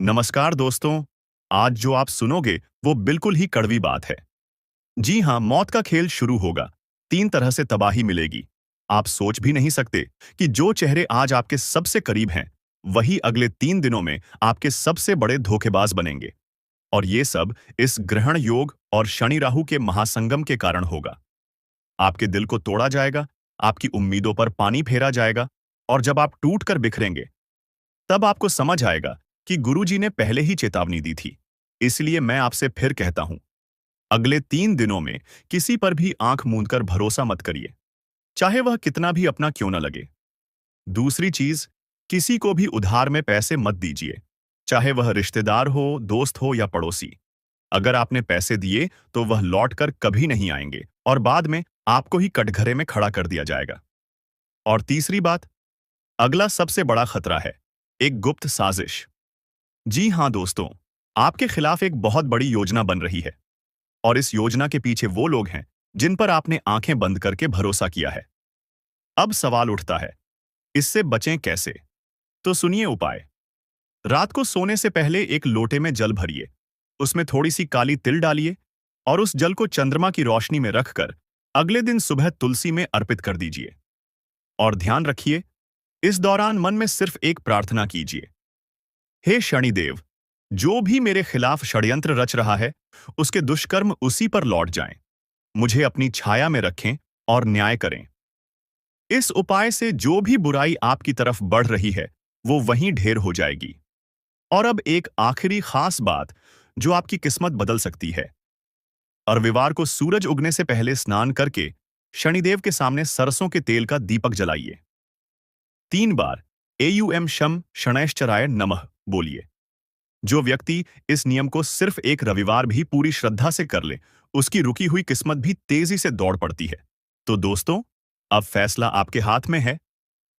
नमस्कार दोस्तों। आज जो आप सुनोगे वो बिल्कुल ही कड़वी बात है। जी हाँ, मौत का खेल शुरू होगा। 3 तरह से तबाही मिलेगी। आप सोच भी नहीं सकते कि जो चेहरे आज आपके सबसे करीब हैं, वही अगले 3 दिनों में आपके सबसे बड़े धोखेबाज बनेंगे। और ये सब इस ग्रहण योग और शनि राहु के महासंगम के कारण होगा। आपके दिल को तोड़ा जाएगा, आपकी उम्मीदों पर पानी फेरा जाएगा, और जब आप टूट कर बिखरेंगे, तब आपको समझ आएगा कि गुरुजी ने पहले ही चेतावनी दी थी। इसलिए मैं आपसे फिर कहता हूं, अगले 3 दिनों में किसी पर भी आंख मूंदकर भरोसा मत करिए, चाहे वह कितना भी अपना क्यों न लगे। दूसरी चीज, किसी को भी उधार में पैसे मत दीजिए, चाहे वह रिश्तेदार हो, दोस्त हो या पड़ोसी। अगर आपने पैसे दिए तो वह लौट कर कभी नहीं आएंगे और बाद में आपको ही कटघरे में खड़ा कर दिया जाएगा। और तीसरी बात, अगला सबसे बड़ा खतरा है एक गुप्त साजिश। जी हां दोस्तों, आपके खिलाफ एक बहुत बड़ी योजना बन रही है, और इस योजना के पीछे वो लोग हैं जिन पर आपने आंखें बंद करके भरोसा किया है। अब सवाल उठता है, इससे बचें कैसे? तो सुनिए उपाय। रात को सोने से पहले एक लोटे में जल भरिए, उसमें थोड़ी सी काली तिल डालिए और उस जल को चंद्रमा की रोशनी में रखकर अगले दिन सुबह तुलसी में अर्पित कर दीजिए। और ध्यान रखिए, इस दौरान मन में सिर्फ एक प्रार्थना कीजिए, हे शनिदेव, जो भी मेरे खिलाफ षड्यंत्र रच रहा है, उसके दुष्कर्म उसी पर लौट जाएं। मुझे अपनी छाया में रखें और न्याय करें। इस उपाय से जो भी बुराई आपकी तरफ बढ़ रही है, वो वहीं ढेर हो जाएगी। और अब एक आखिरी खास बात जो आपकी किस्मत बदल सकती है। रविवार को सूरज उगने से पहले स्नान करके शनिदेव के सामने सरसों के तेल का दीपक जलाइए। 3 बार एयुएम शम शनैश्चराय नमः बोलिए। जो व्यक्ति इस नियम को सिर्फ एक रविवार भी पूरी श्रद्धा से कर ले, उसकी रुकी हुई किस्मत भी तेजी से दौड़ पड़ती है। तो दोस्तों, अब फैसला आपके हाथ में है।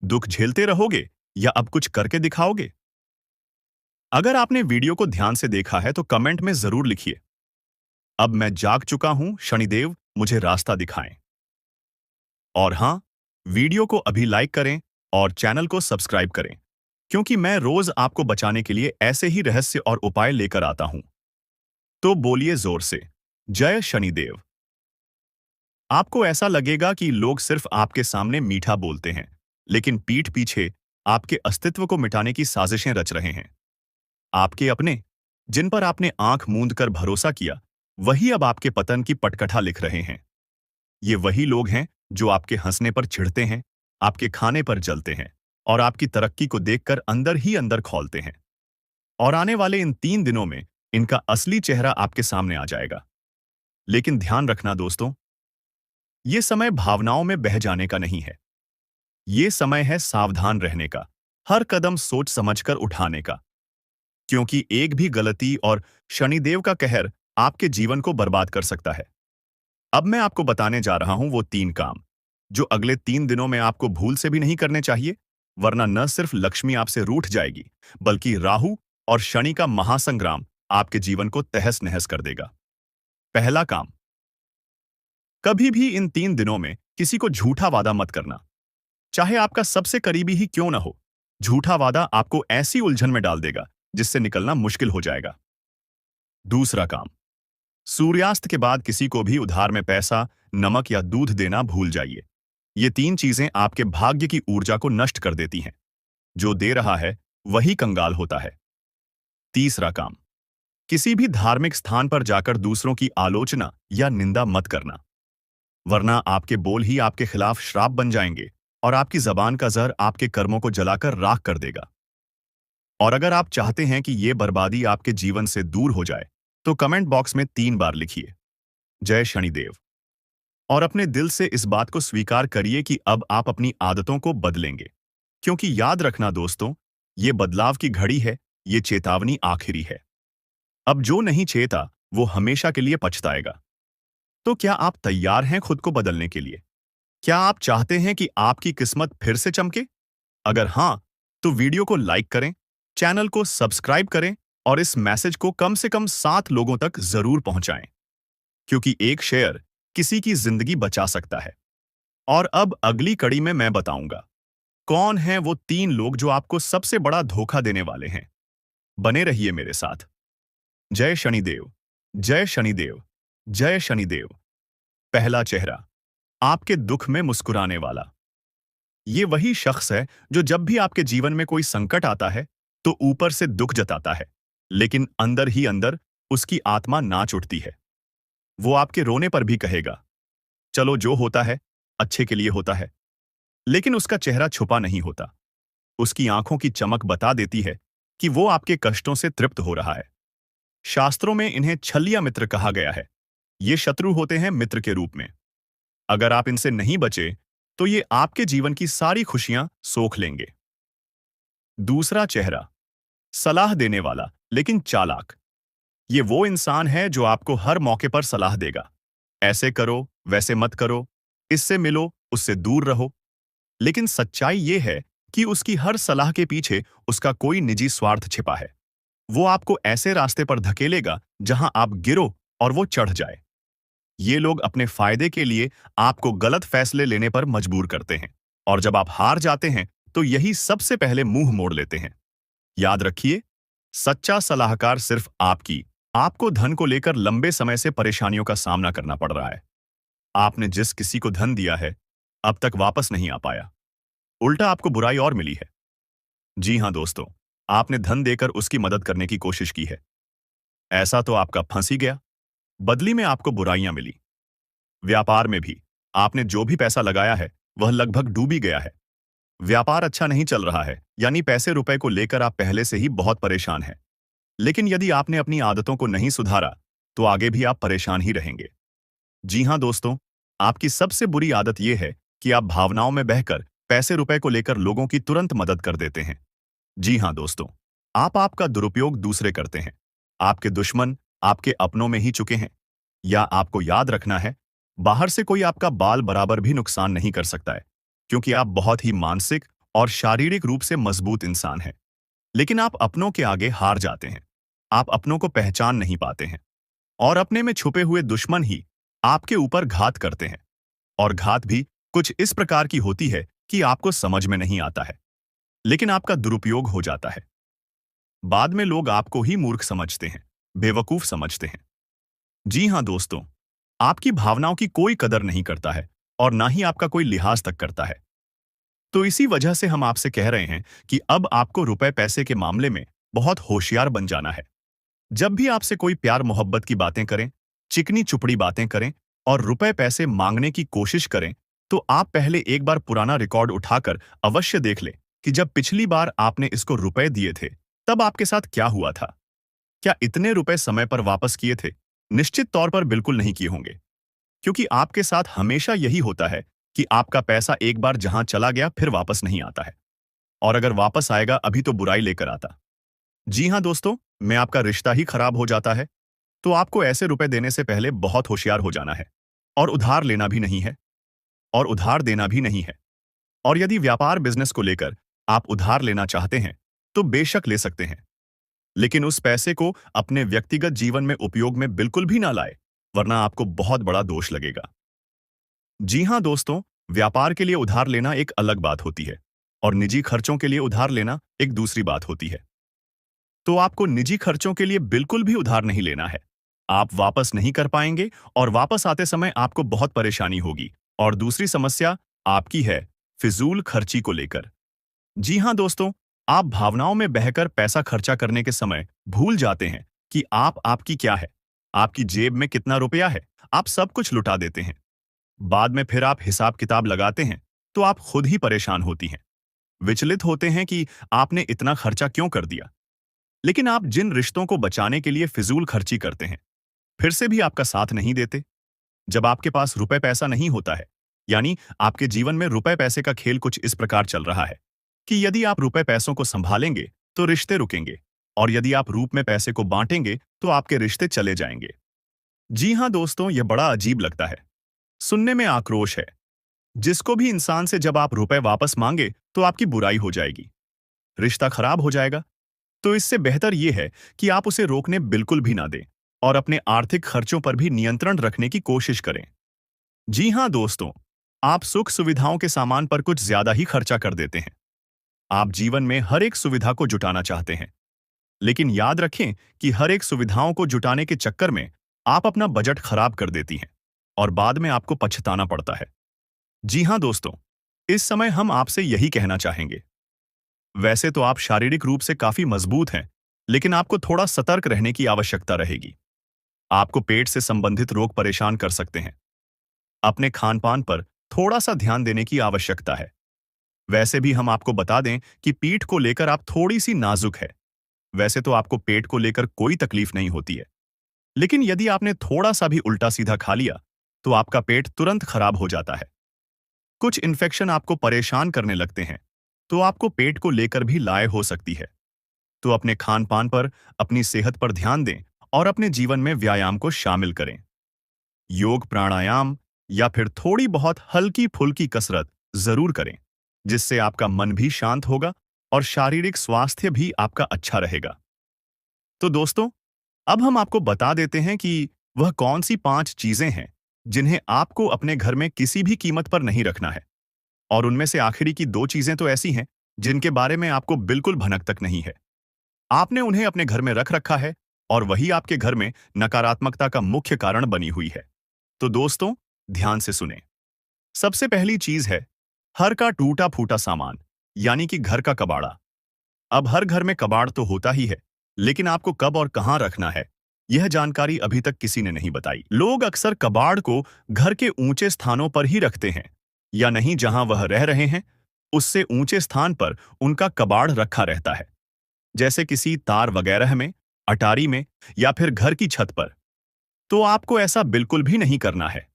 दुख झेलते रहोगे या अब कुछ करके दिखाओगे? अगर आपने वीडियो को ध्यान से देखा है तो कमेंट में जरूर लिखिए, अब मैं जाग चुका हूं, शनिदेव मुझे रास्ता दिखाएं। और हां, वीडियो को अभी लाइक करें और चैनल को सब्सक्राइब करें, क्योंकि मैं रोज आपको बचाने के लिए ऐसे ही रहस्य और उपाय लेकर आता हूं। तो बोलिए जोर से, जय शनिदेव। आपको ऐसा लगेगा कि लोग सिर्फ आपके सामने मीठा बोलते हैं, लेकिन पीठ पीछे आपके अस्तित्व को मिटाने की साजिशें रच रहे हैं। आपके अपने, जिन पर आपने आंख मूंद कर भरोसा किया, वही अब आपके पतन की पटकथा लिख रहे हैं। ये वही लोग हैं जो आपके हंसने पर चिढ़ते हैं, आपके खाने पर जलते हैं और आपकी तरक्की को देखकर अंदर ही अंदर खौलते हैं। और आने वाले इन 3 दिनों में इनका असली चेहरा आपके सामने आ जाएगा। लेकिन ध्यान रखना दोस्तों, ये समय भावनाओं में बह जाने का नहीं है। ये समय है सावधान रहने का, हर कदम सोच समझकर उठाने का। क्योंकि एक भी गलती और शनिदेव का कहर आपके जीवन को बर्बाद कर सकता है। अब मैं आपको बताने जा रहा हूं वो 3 काम जो अगले 3 दिनों में आपको भूल से भी नहीं करने चाहिए, वरना न सिर्फ लक्ष्मी आपसे रूठ जाएगी, बल्कि राहु और शनि का महासंग्राम आपके जीवन को तहस नहस कर देगा। पहला काम, कभी भी इन 3 दिनों में किसी को झूठा वादा मत करना, चाहे आपका सबसे करीबी ही क्यों ना हो। झूठा वादा आपको ऐसी उलझन में डाल देगा जिससे निकलना मुश्किल हो जाएगा। दूसरा काम, सूर्यास्त के बाद किसी को भी उधार में पैसा, नमक या दूध देना भूल जाइए। ये 3 चीजें आपके भाग्य की ऊर्जा को नष्ट कर देती हैं। जो दे रहा है वही कंगाल होता है। तीसरा काम, किसी भी धार्मिक स्थान पर जाकर दूसरों की आलोचना या निंदा मत करना, वरना आपके बोल ही आपके खिलाफ श्राप बन जाएंगे और आपकी जबान का जहर आपके कर्मों को जलाकर राख कर देगा। और अगर आप चाहते हैं कि ये बर्बादी आपके जीवन से दूर हो जाए, तो कमेंट बॉक्स में 3 बार लिखिए, जय शनिदेव। और अपने दिल से इस बात को स्वीकार करिए कि अब आप अपनी आदतों को बदलेंगे। क्योंकि याद रखना दोस्तों, ये बदलाव की घड़ी है, ये चेतावनी आखिरी है। अब जो नहीं चेता वो हमेशा के लिए पछताएगा। तो क्या आप तैयार हैं खुद को बदलने के लिए? क्या आप चाहते हैं कि आपकी किस्मत फिर से चमके? अगर हां, तो वीडियो को लाइक करें, चैनल को सब्सक्राइब करें और इस मैसेज को कम से कम 7 लोगों तक जरूर पहुंचाएं, क्योंकि एक शेयर किसी की जिंदगी बचा सकता है। और अब अगली कड़ी में मैं बताऊंगा कौन हैं वो 3 लोग जो आपको सबसे बड़ा धोखा देने वाले हैं। बने रहिए मेरे साथ। जय शनिदेव, जय शनिदेव, जय शनिदेव। पहला चेहरा, आपके दुख में मुस्कुराने वाला। ये वही शख्स है जो जब भी आपके जीवन में कोई संकट आता है तो ऊपर से दुख जताता है, लेकिन अंदर ही अंदर उसकी आत्मा नाच उठती है। वो आपके रोने पर भी कहेगा, चलो जो होता है अच्छे के लिए होता है, लेकिन उसका चेहरा छुपा नहीं होता। उसकी आंखों की चमक बता देती है कि वो आपके कष्टों से तृप्त हो रहा है। शास्त्रों में इन्हें छलिया मित्र कहा गया है। ये शत्रु होते हैं मित्र के रूप में। अगर आप इनसे नहीं बचे तो ये आपके जीवन की सारी खुशियां सोख लेंगे। दूसरा चेहरा, सलाह देने वाला लेकिन चालाक। ये वो इंसान है जो आपको हर मौके पर सलाह देगा। ऐसे करो, वैसे मत करो, इससे मिलो, उससे दूर रहो। लेकिन सच्चाई ये है कि उसकी हर सलाह के पीछे उसका कोई निजी स्वार्थ छिपा है। वो आपको ऐसे रास्ते पर धकेलेगा जहां आप गिरो और वो चढ़ जाए। ये लोग अपने फायदे के लिए आपको गलत फैसले लेने पर मजबूर करते हैं, और जब आप हार जाते हैं तो यही सबसे पहले मुंह मोड़ लेते हैं। याद रखिए, सच्चा सलाहकार सिर्फ आपको धन को लेकर लंबे समय से परेशानियों का सामना करना पड़ रहा है। आपने जिस किसी को धन दिया है अब तक वापस नहीं आ पाया, उल्टा आपको बुराई और मिली है। जी हां दोस्तों, आपने धन देकर उसकी मदद करने की कोशिश की है। ऐसा तो आपका फंस ही गया, बदली में आपको बुराइयां मिली। व्यापार में भी आपने जो भी पैसा लगाया है वह लगभग डूब ही गया है। व्यापार अच्छा नहीं चल रहा है, यानी पैसे रुपए को लेकर आप पहले से ही बहुत परेशान हैं। लेकिन यदि आपने अपनी आदतों को नहीं सुधारा तो आगे भी आप परेशान ही रहेंगे। जी हां दोस्तों, आपकी सबसे बुरी आदत यह है कि आप भावनाओं में बहकर पैसे रुपए को लेकर लोगों की तुरंत मदद कर देते हैं। जी हां दोस्तों, आप आपका दुरुपयोग दूसरे करते हैं। आपके दुश्मन आपके अपनों में ही चुके हैं। या आपको याद रखना है, बाहर से कोई आपका बाल बराबर भी नुकसान नहीं कर सकता है, क्योंकि आप बहुत ही मानसिक और शारीरिक रूप से मजबूत इंसान हैं। लेकिन आप अपनों के आगे हार जाते हैं। आप अपनों को पहचान नहीं पाते हैं, और अपने में छुपे हुए दुश्मन ही आपके ऊपर घात करते हैं। और घात भी कुछ इस प्रकार की होती है कि आपको समझ में नहीं आता है, लेकिन आपका दुरुपयोग हो जाता है। बाद में लोग आपको ही मूर्ख समझते हैं, बेवकूफ समझते हैं। जी हां दोस्तों, आपकी भावनाओं की कोई कदर नहीं करता है, और ना ही आपका कोई लिहाज तक करता है। तो इसी वजह से हम आपसे कह रहे हैं कि अब आपको रुपए पैसे के मामले में बहुत होशियार बन जाना है। जब भी आपसे कोई प्यार मोहब्बत की बातें करें, चिकनी चुपड़ी बातें करें और रुपए पैसे मांगने की कोशिश करें, तो आप पहले एक बार पुराना रिकॉर्ड उठाकर अवश्य देख लें कि जब पिछली बार आपने इसको रुपए दिए थे तब आपके साथ क्या हुआ था। क्या इतने रुपए समय पर वापस किए थे? निश्चित तौर पर बिल्कुल नहीं किए होंगे, क्योंकि आपके साथ हमेशा यही होता है कि आपका पैसा एक बार जहां चला गया फिर वापस नहीं आता है, और अगर वापस आएगा अभी तो बुराई लेकर आता। जी हां दोस्तों, में आपका रिश्ता ही खराब हो जाता है, तो आपको ऐसे रुपए देने से पहले बहुत होशियार हो जाना है। और उधार लेना भी नहीं है, और उधार देना भी नहीं है। और यदि व्यापार बिजनेस को लेकर आप उधार लेना चाहते हैं तो बेशक ले सकते हैं, लेकिन उस पैसे को अपने व्यक्तिगत जीवन में उपयोग में बिल्कुल भी ना लाए, वरना आपको बहुत बड़ा दोष लगेगा। जी हां दोस्तों, व्यापार के लिए उधार लेना एक अलग बात होती है, और निजी खर्चों के लिए उधार लेना एक दूसरी बात होती है। तो आपको निजी खर्चों के लिए बिल्कुल भी उधार नहीं लेना है। आप वापस नहीं कर पाएंगे, और वापस आते समय आपको बहुत परेशानी होगी। और दूसरी समस्या आपकी है फिजूल खर्ची को लेकर। जी हां दोस्तों, आप भावनाओं में बहकर पैसा खर्चा करने के समय भूल जाते हैं कि आपकी क्या है, आपकी जेब में कितना रुपया है। आप सब कुछ लुटा देते हैं। बाद में फिर आप हिसाब किताब लगाते हैं तो आप खुद ही परेशान होती हैं, विचलित होते हैं कि आपने इतना खर्चा क्यों कर दिया। लेकिन आप जिन रिश्तों को बचाने के लिए फिजूल खर्ची करते हैं, फिर से भी आपका साथ नहीं देते। जब आपके पास रुपए पैसा नहीं होता है, यानी आपके जीवन में रुपए पैसे का खेल कुछ इस प्रकार चल रहा है कि यदि आप रुपए पैसों को संभालेंगे तो रिश्ते रुकेंगे, और यदि आप रूप में पैसे को बांटेंगे तो आपके रिश्ते चले जाएंगे। जी हां दोस्तों, यह बड़ा अजीब लगता है, सुनने में आक्रोश है। जिसको भी इंसान से जब आप रुपए वापस मांगे तो आपकी बुराई हो जाएगी, रिश्ता खराब हो जाएगा। तो इससे बेहतर यह है कि आप उसे रोकने बिल्कुल भी ना दें, और अपने आर्थिक खर्चों पर भी नियंत्रण रखने की कोशिश करें। जी हां दोस्तों, आप सुख सुविधाओं के सामान पर कुछ ज्यादा ही खर्चा कर देते हैं। आप जीवन में हर एक सुविधा को जुटाना चाहते हैं, लेकिन याद रखें कि हर एक सुविधाओं को जुटाने के चक्कर में आप अपना बजट खराब कर देती हैं और बाद में आपको पछताना पड़ता है। जी हाँ दोस्तों, इस समय हम आपसे यही कहना चाहेंगे। वैसे तो आप शारीरिक रूप से काफी मजबूत हैं, लेकिन आपको थोड़ा सतर्क रहने की आवश्यकता रहेगी। आपको पेट से संबंधित रोग परेशान कर सकते हैं। अपने खान-पान पर थोड़ा सा ध्यान देने की आवश्यकता है। वैसे भी हम आपको बता दें कि पीठ को लेकर आप थोड़ी सी नाजुक है। वैसे तो आपको पेट को लेकर कोई तकलीफ नहीं होती है, लेकिन यदि आपने थोड़ा सा भी उल्टा सीधा खा लिया, तो आपका पेट तुरंत खराब हो जाता है। कुछ इन्फेक्शन आपको परेशान करने लगते हैं, तो आपको पेट को लेकर भी लाए हो सकती है। तो अपने खान पान पर, अपनी सेहत पर ध्यान दें और अपने जीवन में व्यायाम को शामिल करें। योग, प्राणायाम या फिर थोड़ी बहुत हल्की फुल्की कसरत जरूर करें, जिससे आपका मन भी शांत होगा और शारीरिक स्वास्थ्य भी आपका अच्छा रहेगा। तो दोस्तों, अब हम आपको बता देते हैं कि वह कौन सी 5 चीजें हैं जिन्हें आपको अपने घर में किसी भी कीमत पर नहीं रखना है। और उनमें से आखिरी की 2 चीजें तो ऐसी हैं जिनके बारे में आपको बिल्कुल भनक तक नहीं है। आपने उन्हें अपने घर में रख रखा है और वही आपके घर में नकारात्मकता का मुख्य कारण बनी हुई है। तो दोस्तों, ध्यान से सुने। सबसे पहली चीज है हर का टूटा फूटा सामान, यानी कि घर का कबाड़ा। अब हर घर में कबाड़ तो होता ही है, लेकिन आपको कब और कहां रखना है, यह जानकारी अभी तक किसी ने नहीं बताई। लोग अक्सर कबाड़ को घर के ऊंचे स्थानों पर ही रखते हैं, या नहीं जहां वह रह रहे हैं उससे ऊंचे स्थान पर उनका कबाड़ रखा रहता है, जैसे किसी तार वगैरह में, अटारी में या फिर घर की छत पर। तो आपको ऐसा बिल्कुल भी नहीं करना है।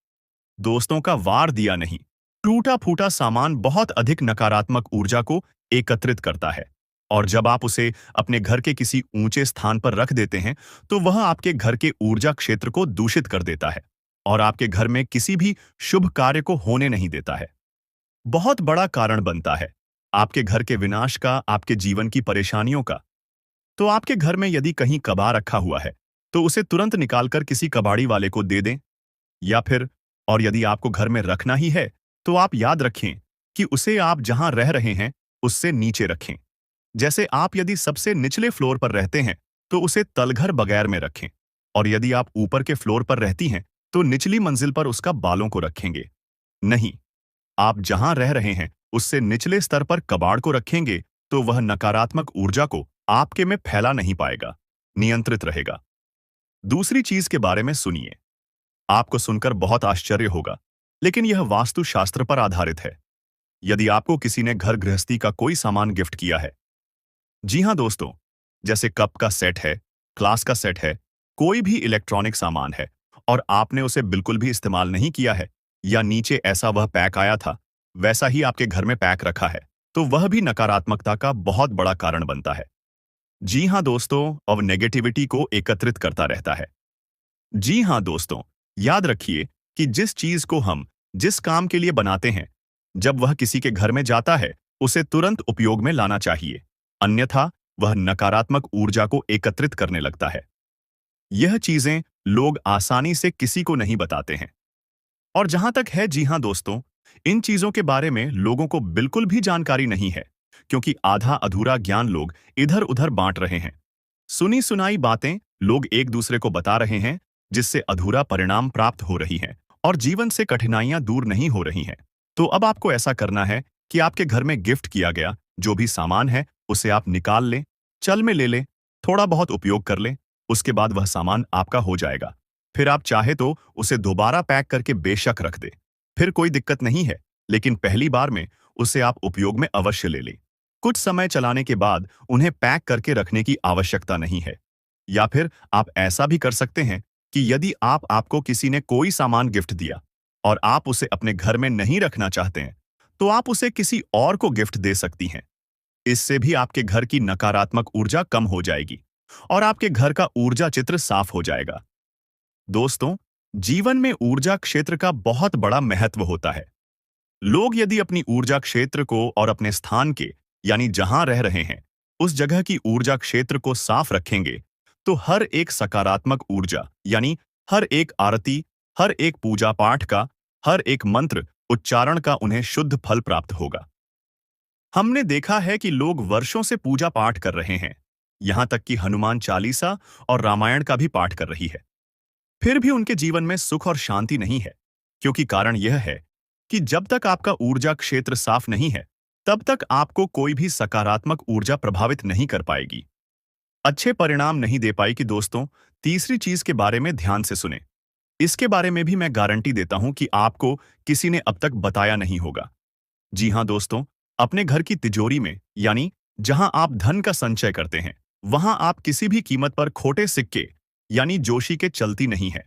दोस्तों का वार दिया नहीं, टूटा फूटा सामान बहुत अधिक नकारात्मक ऊर्जा को एकत्रित करता है, और जब आप उसे अपने घर के किसी ऊंचे स्थान पर रख देते हैं, तो वह आपके घर के ऊर्जा क्षेत्र को दूषित कर देता है और आपके घर में किसी भी शुभ कार्य को होने नहीं देता है। बहुत बड़ा कारण बनता है आपके घर के विनाश का, आपके जीवन की परेशानियों का। तो आपके घर में यदि कहीं कबाड़ रखा हुआ है, तो उसे तुरंत निकालकर किसी कबाड़ी वाले को दे दें, या फिर और यदि आपको घर में रखना ही है, तो आप याद रखें कि उसे आप जहां रह रहे हैं उससे नीचे रखें। जैसे आप यदि सबसे निचले फ्लोर पर रहते हैं, तो उसे तलघर बगैर में रखें, और यदि आप ऊपर के फ्लोर पर रहती हैं, तो निचली मंजिल पर उसका बालों को रखेंगे। नहीं, आप जहां रह रहे हैं उससे निचले स्तर पर कबाड़ को रखेंगे, तो वह नकारात्मक ऊर्जा को आपके में फैला नहीं पाएगा, नियंत्रित रहेगा। दूसरी चीज के बारे में सुनिए। आपको सुनकर बहुत आश्चर्य होगा, लेकिन यह वास्तुशास्त्र पर आधारित है। यदि आपको किसी ने घर गृहस्थी का कोई सामान गिफ्ट किया है, जी हाँ दोस्तों, जैसे कप का सेट है, क्लास का सेट है, कोई भी इलेक्ट्रॉनिक सामान है, और आपने उसे बिल्कुल भी इस्तेमाल नहीं किया है, या नीचे ऐसा वह पैक आया था वैसा ही आपके घर में पैक रखा है, तो वह भी नकारात्मकता का बहुत बड़ा कारण बनता है। जी हाँ दोस्तों, अब नेगेटिविटी को एकत्रित करता रहता है। जी हाँ दोस्तों, याद रखिए कि जिस चीज को हम जिस काम के लिए बनाते हैं, जब वह किसी के घर में जाता है, उसे तुरंत उपयोग में लाना चाहिए, अन्यथा वह नकारात्मक ऊर्जा को एकत्रित करने लगता है। यह चीजें लोग आसानी से किसी को नहीं बताते हैं। और जहां तक है, जी हाँ दोस्तों, इन चीजों के बारे में लोगों को बिल्कुल भी जानकारी नहीं है, क्योंकि आधा अधूरा ज्ञान लोग इधर उधर बांट रहे हैं। सुनी सुनाई बातें लोग एक दूसरे को बता रहे हैं, जिससे अधूरा परिणाम प्राप्त हो रही हैं और जीवन से कठिनाइयां दूर नहीं हो रही हैं। तो अब आपको ऐसा करना है कि आपके घर में गिफ्ट किया गया जो भी सामान है उसे आप निकाल लें, चल में ले लें, थोड़ा बहुत उपयोग कर लें, उसके बाद वह सामान आपका हो जाएगा। फिर आप चाहे तो उसे दोबारा पैक करके बेशक रख दें, फिर कोई दिक्कत नहीं है, लेकिन पहली बार में उसे आप उपयोग में अवश्य ले लें। कुछ समय चलाने के बाद उन्हें पैक करके रखने की आवश्यकता नहीं है। या फिर आप ऐसा भी कर सकते हैं कि यदि आपको किसी ने कोई सामान गिफ्ट दिया और आप उसे अपने घर में नहीं रखना चाहते हैं, तो आप उसे किसी और को गिफ्ट दे सकती हैं। इससे भी आपके घर की नकारात्मक ऊर्जा कम हो जाएगी और आपके घर का ऊर्जा चित्र साफ हो जाएगा। दोस्तों, जीवन में ऊर्जा क्षेत्र का बहुत बड़ा महत्व होता है। लोग यदि अपनी ऊर्जा क्षेत्र को और अपने स्थान के, यानी जहां रह रहे हैं, उस जगह की ऊर्जा क्षेत्र को साफ रखेंगे, तो हर एक सकारात्मक ऊर्जा, यानी हर एक आरती, हर एक पूजा पाठ का, हर एक मंत्र उच्चारण का उन्हें शुद्ध फल प्राप्त होगा। हमने देखा है कि लोग वर्षों से पूजा पाठ कर रहे हैं, यहां तक कि हनुमान चालीसा और रामायण का भी पाठ कर रही है। फिर भी उनके जीवन में सुख और शांति नहीं है, क्योंकि कारण यह है कि जब तक आपका ऊर्जा क्षेत्र साफ नहीं है, तब तक आपको कोई भी सकारात्मक ऊर्जा प्रभावित नहीं कर पाएगी, अच्छे परिणाम नहीं दे पाएगी। दोस्तों, तीसरी चीज के बारे में ध्यान से सुने। इसके बारे में भी मैं गारंटी देता हूं कि आपको किसी ने अब तक बताया नहीं होगा। जी हां दोस्तों, अपने घर की तिजोरी में, यानी जहां आप धन का संचय करते हैं, वहां आप किसी भी कीमत पर खोटे सिक्के यानी जोशी के चलती नहीं है।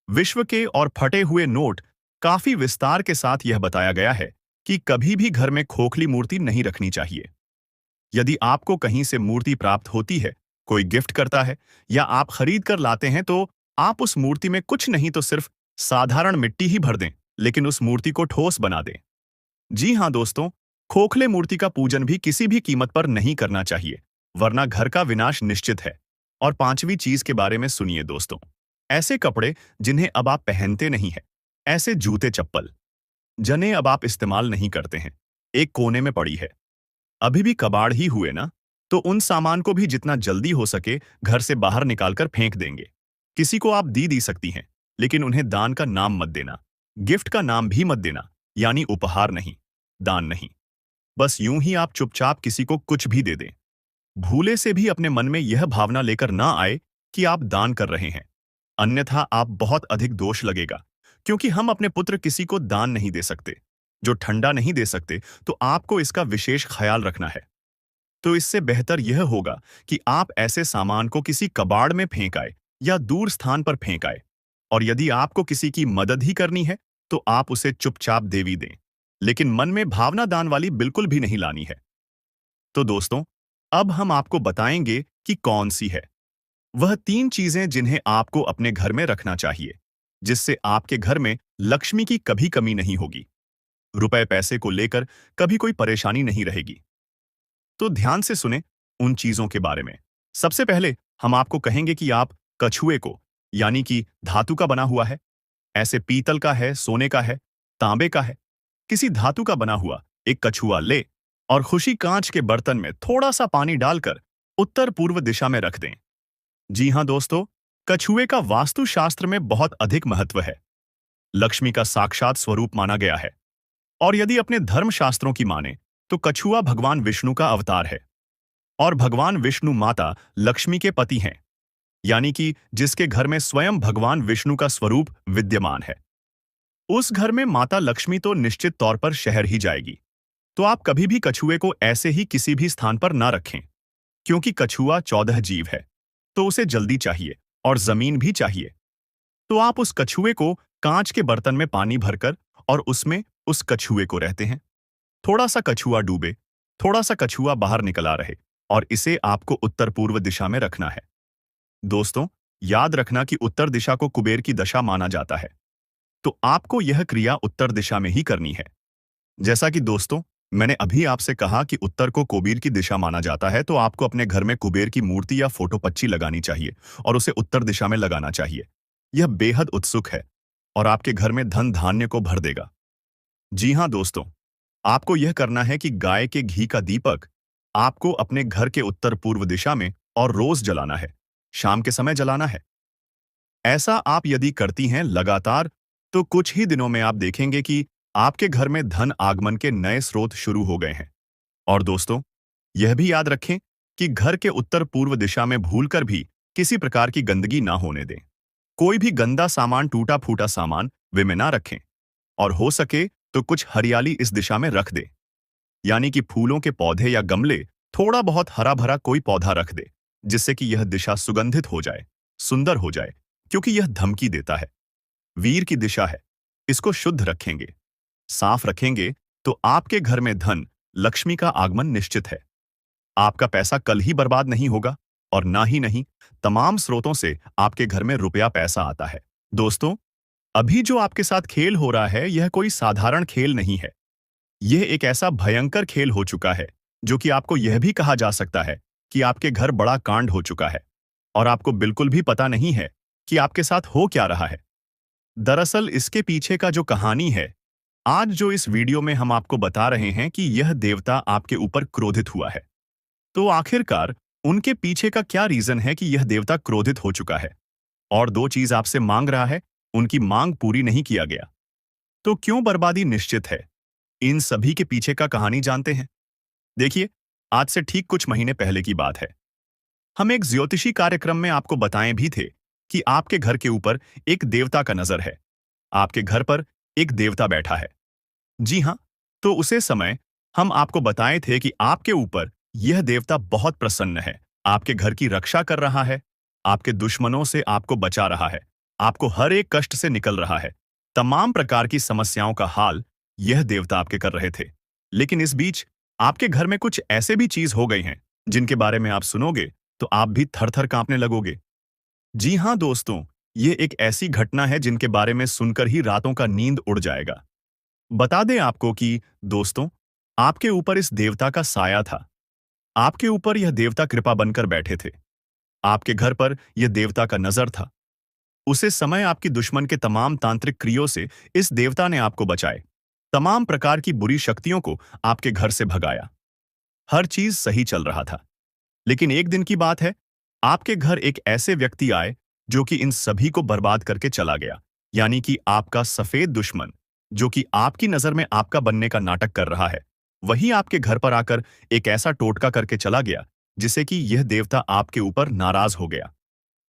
विश्व के और फटे हुए नोट काफी विस्तार के साथ यह बताया गया है कि कभी भी घर में खोखली मूर्ति नहीं रखनी चाहिए। यदि आपको कहीं से मूर्ति प्राप्त होती है, कोई गिफ्ट करता है या आप खरीद कर लाते हैं, तो आप उस मूर्ति में कुछ नहीं तो सिर्फ साधारण मिट्टी ही भर दें, लेकिन उस मूर्ति को ठोस बना दें। जी हां दोस्तों, खोखले मूर्ति का पूजन भी किसी भी कीमत पर नहीं करना चाहिए, वरना घर का विनाश निश्चित है। और पांचवी चीज के बारे में सुनिए दोस्तों, ऐसे कपड़े जिन्हें अब आप पहनते नहीं हैं, ऐसे जूते चप्पल जिन्हें अब आप इस्तेमाल नहीं करते हैं, एक कोने में पड़ी है, अभी भी कबाड़ ही हुए ना, तो उन सामान को भी जितना जल्दी हो सके घर से बाहर निकालकर फेंक देंगे। किसी को आप दी सकती हैं, लेकिन उन्हें दान का नाम मत देना, गिफ्ट का नाम भी मत देना, यानी उपहार नहीं, दान नहीं। बस यूं ही आप चुपचाप किसी को कुछ भी दे दें। भूले से भी अपने मन में यह भावना लेकर ना आए कि आप दान कर रहे हैं, अन्यथा आप बहुत अधिक दोष लगेगा, क्योंकि हम अपने पुत्र किसी को दान नहीं दे सकते, जो ठंडा नहीं दे सकते, तो आपको इसका विशेष ख्याल रखना है। तो इससे बेहतर यह होगा कि आप ऐसे सामान को किसी कबाड़ में फेंक आए या दूर स्थान पर फेंक आए। और यदि आपको किसी की मदद ही करनी है, तो आप उसे चुपचाप देवी दें, लेकिन मन में भावना दान वाली बिल्कुल भी नहीं लानी है। तो दोस्तों, अब हम आपको बताएंगे कि कौन सी है वह तीन चीजें जिन्हें आपको अपने घर में रखना चाहिए, जिससे आपके घर में लक्ष्मी की कभी कमी नहीं होगी, रुपए पैसे को लेकर कभी कोई परेशानी नहीं रहेगी। तो ध्यान से सुने उन चीजों के बारे में। सबसे पहले हम आपको कहेंगे कि आप कछुए को, यानी कि धातु का बना हुआ है, ऐसे पीतल का है, सोने का है, तांबे का है, किसी धातु का बना हुआ एक कछुआ ले और खुशी कांच के बर्तन में थोड़ा सा पानी डालकर उत्तर पूर्व दिशा में रख दें। जी हां दोस्तों, कछुए का वास्तुशास्त्र में बहुत अधिक महत्व है। लक्ष्मी का साक्षात स्वरूप माना गया है, और यदि अपने धर्मशास्त्रों की माने तो कछुआ भगवान विष्णु का अवतार है, और भगवान विष्णु माता लक्ष्मी के पति हैं, यानी कि जिसके घर में स्वयं भगवान विष्णु का स्वरूप विद्यमान है, उस घर में माता लक्ष्मी तो निश्चित तौर पर शहर ही जाएगी। तो आप कभी भी कछुए को ऐसे ही किसी भी स्थान पर ना रखें, क्योंकि कछुआ 14 जीव है, तो उसे जल्दी चाहिए और जमीन भी चाहिए। तो आप उस कछुए को कांच के बर्तन में पानी भरकर और उसमें उस कछुए को रहते हैं। थोड़ा सा कछुआ डूबे, थोड़ा सा कछुआ बाहर निकला रहे, और इसे आपको उत्तर पूर्व दिशा में रखना है। दोस्तों, याद रखना कि उत्तर दिशा को कुबेर की दशा माना जाता है, तो आपको यह क्रिया उत्तर दिशा में ही करनी है। जैसा कि दोस्तों, मैंने अभी आपसे कहा कि उत्तर को कुबेर की दिशा माना जाता है, तो आपको अपने घर में कुबेर की मूर्ति या फोटो पच्ची लगानी चाहिए और उसे उत्तर दिशा में लगाना चाहिए। यह बेहद उत्सुक है और आपके घर में धन धान्य को भर देगा। जी हां दोस्तों, आपको यह करना है कि गाय के घी का दीपक आपको अपने घर के उत्तर पूर्व दिशा में और रोज जलाना है, शाम के समय जलाना है। ऐसा आप यदि करती हैं लगातार, तो कुछ ही दिनों में आप देखेंगे कि आपके घर में धन आगमन के नए स्रोत शुरू हो गए हैं। और दोस्तों, यह भी याद रखें कि घर के उत्तर पूर्व दिशा में भूलकर भी किसी प्रकार की गंदगी ना होने दें। कोई भी गंदा सामान, टूटा फूटा सामान वे में ना रखें, और हो सके तो कुछ हरियाली इस दिशा में रख दे, यानी कि फूलों के पौधे या गमले, थोड़ा बहुत हरा भरा कोई पौधा रख दे, जिससे कि यह दिशा सुगंधित हो जाए, सुंदर हो जाए, क्योंकि यह धमकी देता है। वीर की दिशा है, इसको शुद्ध रखेंगे, साफ रखेंगे, तो आपके घर में धन लक्ष्मी का आगमन निश्चित है। आपका पैसा कल ही बर्बाद नहीं होगा, और ना ही नहीं, तमाम स्रोतों से आपके घर में रुपया पैसा आता है। दोस्तों, अभी जो आपके साथ खेल हो रहा है, यह कोई साधारण खेल नहीं है। यह एक ऐसा भयंकर खेल हो चुका है, जो कि आपको यह भी कहा जा सकता है कि आपके घर बड़ा कांड हो चुका है, और आपको बिल्कुल भी पता नहीं है कि आपके साथ हो क्या रहा है। दरअसल इसके पीछे का जो कहानी है, आज जो इस वीडियो में हम आपको बता रहे हैं कि यह देवता आपके ऊपर क्रोधित हुआ है। तो आखिरकार उनके पीछे का क्या रीजन है कि यह देवता क्रोधित हो चुका है और दो चीज आपसे मांग रहा है, उनकी मांग पूरी नहीं किया गया। तो क्यों बर्बादी निश्चित है? इन सभी के पीछे का कहानी जानते हैं। देखिए, आज से ठीक कुछ महीने पहले की बात है। हम एक ज्योतिषी कार्यक्रम में आपको बताएं भी थे कि आपके घर के ऊपर एक देवता का नजर है। आपके घर पर एक देवता बैठा है। जी हाँ, तो उसे समय हम आपको बताए थे कि आपके ऊपर यह देवता बहुत प्रसन्न है, आपके घर की रक्षा कर रहा है, आपके दुश्मनों से आपको बचा रहा है, आपको हर एक कष्ट से निकल रहा है। तमाम प्रकार की समस्याओं का हाल यह देवता आपके कर रहे थे। लेकिन इस बीच आपके घर में कुछ ऐसे भी चीज हो गई हैं जिनके बारे में आप सुनोगे तो आप भी थर-थर कांपने लगोगे। जी हाँ दोस्तों, ये एक ऐसी घटना है जिनके बारे में सुनकर ही रातों का नींद उड़ जाएगा। बता दें आपको कि दोस्तों, आपके ऊपर इस देवता का साया था। आपके ऊपर यह देवता कृपा बनकर बैठे थे। आपके घर पर यह देवता का नजर था। उसे समय आपकी दुश्मन के तमाम तांत्रिक क्रियों से इस देवता ने आपको बचाए। तमाम प्रकार की बुरी शक्तियों को आपके घर से भगाया। हर चीज सही चल रहा था। लेकिन एक दिन की बात है, आपके घर एक ऐसे व्यक्ति आए जो कि इन सभी को बर्बाद करके चला गया। यानी कि आपका सफेद दुश्मन, जो कि आपकी नजर में आपका बनने का नाटक कर रहा है, वही आपके घर पर आकर एक ऐसा टोटका करके चला गया जिसे कि यह देवता आपके ऊपर नाराज हो गया।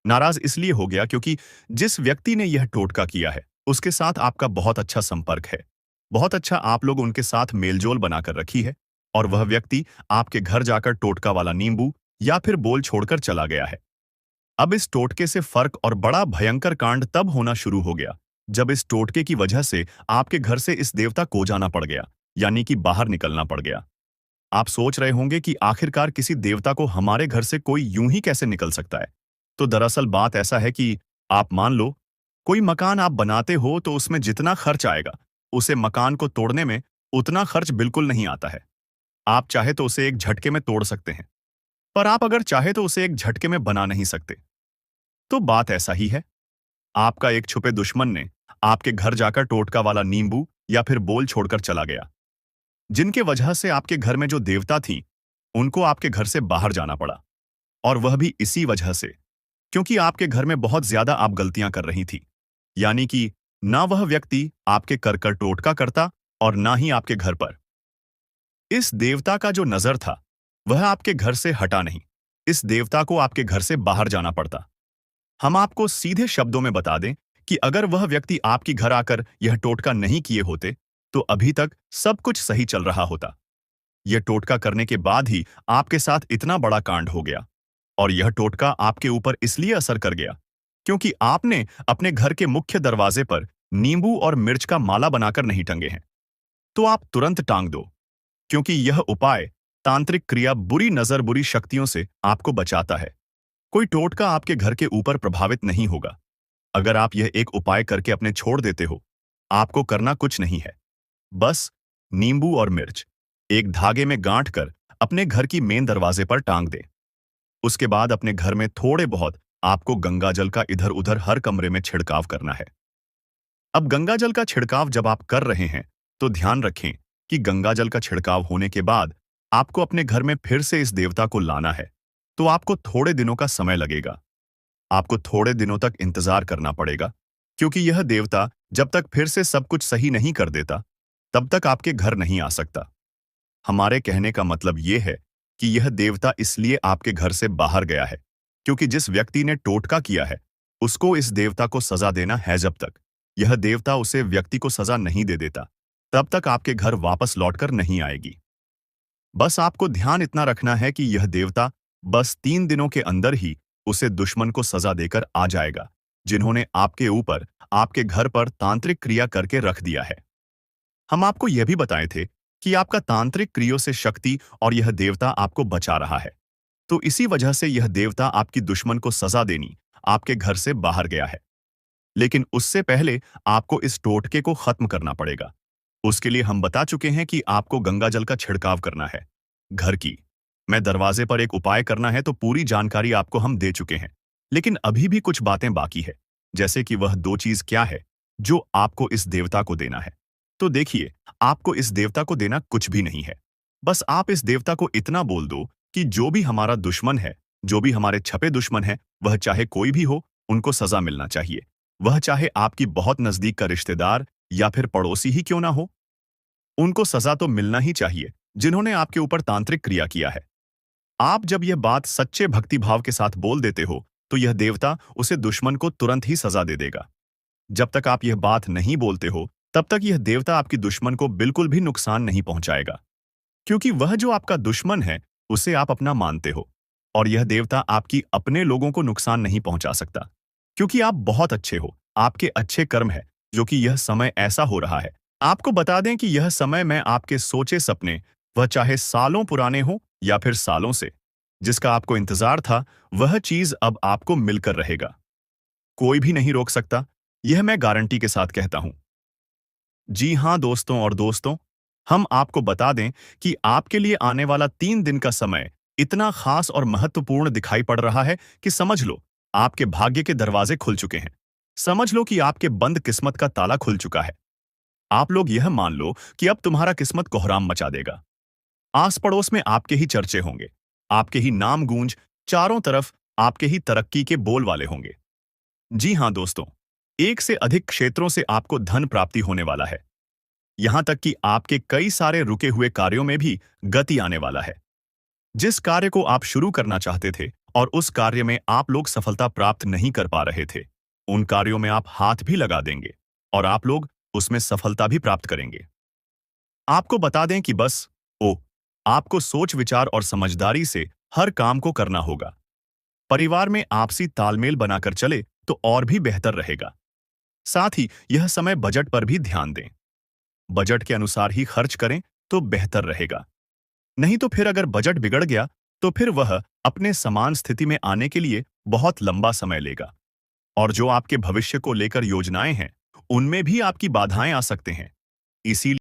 नाराज इसलिए हो गया क्योंकि जिस व्यक्ति ने यह टोटका किया है उसके साथ आपका बहुत अच्छा संपर्क है। बहुत अच्छा आप लोग उनके साथ मेलजोल बनाकर रखी है और वह व्यक्ति आपके घर जाकर टोटका वाला नींबू या फिर बोल छोड़कर चला गया है। अब इस टोटके से फर्क और बड़ा भयंकर कांड तब होना शुरू हो गया जब इस टोटके की वजह से आपके घर से इस देवता को जाना पड़ गया, यानी कि बाहर निकलना पड़ गया। आप सोच रहे होंगे कि आखिरकार किसी देवता को हमारे घर से कोई यूं ही कैसे निकल सकता है। तो दरअसल बात ऐसा है कि आप मान लो कोई मकान आप बनाते हो तो उसमें जितना खर्च आएगा उसे मकान को तोड़ने में उतना खर्च बिल्कुल नहीं आता है। आप चाहे तो उसे एक झटके में तोड़ सकते हैं, पर आप अगर चाहे तो उसे एक झटके में बना नहीं सकते। तो बात ऐसा ही है। आपका एक छुपे दुश्मन ने आपके घर जाकर टोटका वाला नींबू या फिर बोल छोड़कर चला गया, जिनके वजह से आपके घर में जो देवता थी उनको आपके घर से बाहर जाना पड़ा। और वह भी इसी वजह से क्योंकि आपके घर में बहुत ज्यादा आप गलतियां कर रही थी। यानी कि ना वह व्यक्ति आपके कर कर टोटका करता और ना ही आपके घर पर इस देवता का जो नजर था वह आपके घर से हटा नहीं। इस देवता को आपके घर से बाहर जाना पड़ता। हम आपको सीधे शब्दों में बता दें कि अगर वह व्यक्ति आपकी घर आकर यह टोटका नहीं किए होते तो अभी तक सब कुछ सही चल रहा होता। यह टोटका करने के बाद ही आपके साथ इतना बड़ा कांड हो गया। और यह टोटका आपके ऊपर इसलिए असर कर गया क्योंकि आपने अपने घर के मुख्य दरवाजे पर नींबू और मिर्च का माला बनाकर नहीं टंगे हैं। तो आप तुरंत टांग दो, क्योंकि यह उपाय तांत्रिक क्रिया बुरी नजर बुरी शक्तियों से आपको बचाता है। कोई टोटका आपके घर के ऊपर प्रभावित नहीं होगा। अगर आप यह एक उपाय करके अपने छोड़ देते हो, आपको करना कुछ नहीं है। बस नींबू और मिर्च एक धागे में गांठ कर अपने घर की मेन दरवाजे पर टांग दें। उसके बाद अपने घर में थोड़े बहुत आपको गंगाजल का इधर उधर हर कमरे में छिड़काव करना है। अब गंगाजल का छिड़काव जब आप कर रहे हैं तो ध्यान रखें कि गंगाजल का छिड़काव होने के बाद आपको अपने घर में फिर से इस देवता को लाना है। तो आपको थोड़े दिनों का समय लगेगा। आपको थोड़े दिनों तक इंतजार करना पड़ेगा, क्योंकि यह देवता जब तक फिर से सब कुछ सही नहीं कर देता तब तक आपके घर नहीं आ सकता। हमारे कहने का मतलब यह है कि यह देवता इसलिए आपके घर से बाहर गया है क्योंकि जिस व्यक्ति ने टोटका किया है उसको इस देवता को सजा देना है। जब तक यह देवता उसे व्यक्ति को सजा नहीं दे देता तब तक आपके घर वापस लौटकर नहीं आएगी। बस आपको ध्यान इतना रखना है कि यह देवता बस 3 दिनों के अंदर ही उसे दुश्मन को सजा देकर आ जाएगा जिन्होंने आपके ऊपर आपके घर पर तांत्रिक क्रिया करके रख दिया है। हम आपको यह भी बताए थे कि आपका तांत्रिक क्रियों से शक्ति और यह देवता आपको बचा रहा है। तो इसी वजह से यह देवता आपकी दुश्मन को सजा देनी आपके घर से बाहर गया है। लेकिन उससे पहले आपको इस टोटके को खत्म करना पड़ेगा। उसके लिए हम बता चुके हैं कि आपको गंगाजल का छिड़काव करना है। घर की मैं दरवाजे पर एक उपाय करना है, तो पूरी जानकारी आपको हम दे चुके हैं। लेकिन अभी भी कुछ बातें बाकी है, जैसे कि वह 2 चीज क्या है जो आपको इस देवता को देना है। तो देखिए, आपको इस देवता को देना कुछ भी नहीं है। बस आप इस देवता को इतना बोल दो कि जो भी हमारा दुश्मन है जो भी हमारे छपे दुश्मन हैं, वह चाहे कोई भी हो, उनको सजा मिलना चाहिए। वह चाहे आपकी बहुत नजदीक का रिश्तेदार या फिर पड़ोसी ही क्यों ना हो, उनको सजा तो मिलना ही चाहिए, जिन्होंने आपके ऊपर तांत्रिक क्रिया किया है। आप जब यह बात सच्चे भक्तिभाव के साथ बोल देते हो, तो यह देवता उसे दुश्मन को तुरंत ही सजा दे देगा। जब तक आप यह बात नहीं बोलते हो, तब तक यह देवता आपकी दुश्मन को बिल्कुल भी नुकसान नहीं पहुंचाएगा, क्योंकि वह जो आपका दुश्मन है, उसे आप अपना मानते हो। और यह देवता आपकी अपने लोगों को नुकसान नहीं पहुंचा सकता, क्योंकि आप बहुत अच्छे हो, आपके अच्छे कर्म है, जो कि यह समय ऐसा हो रहा है। आपको बता दें कि यह समय में आपके सोचे सपने, वह चाहे सालों पुराने हो या फिर सालों से, जिसका आपको इंतजार था, वह चीज अब आपको मिलकर रहेगा। कोई भी नहीं रोक सकता, यह मैं गारंटी के साथ कहता हूं। जी हाँ दोस्तों और दोस्तों, हम आपको बता दें कि आपके लिए आने वाला 3 दिन का समय इतना खास और महत्वपूर्ण दिखाई पड़ रहा है कि समझ लो, आपके भाग्य के दरवाजे खुल चुके हैं। समझ लो कि आपके बंद किस्मत का ताला खुल चुका है। आप लोग यह मान लो कि अब तुम्हारा किस्मत कोहराम मचा देगा। आस पड़ोस में आपके ही चर्चे होंगे, आपके ही नाम गूंज चारों तरफ आपके ही तरक्की के बोल वाले होंगे। जी हाँ दोस्तों, एक से अधिक क्षेत्रों से आपको धन प्राप्ति होने वाला है। यहां तक कि आपके कई सारे रुके हुए कार्यों में भी गति आने वाला है। जिस कार्य को आप शुरू करना चाहते थे और उस कार्य में आप लोग सफलता प्राप्त नहीं कर पा रहे थे, उन कार्यों में आप हाथ भी लगा देंगे और आप लोग उसमें सफलता भी प्राप्त करेंगे। आपको बता दें कि बस आपको सोच विचार और समझदारी से हर काम को करना होगा। परिवार में आपसी तालमेल बनाकर चले तो और भी बेहतर रहेगा। साथ ही यह समय बजट पर भी ध्यान दें। बजट के अनुसार ही खर्च करें तो बेहतर रहेगा। नहीं तो फिर अगर बजट बिगड़ गया, तो फिर वह अपने समान स्थिति में आने के लिए बहुत लंबा समय लेगा। और जो आपके भविष्य को लेकर योजनाएं हैं, उनमें भी आपकी बाधाएं आ सकते हैं। इसीलिए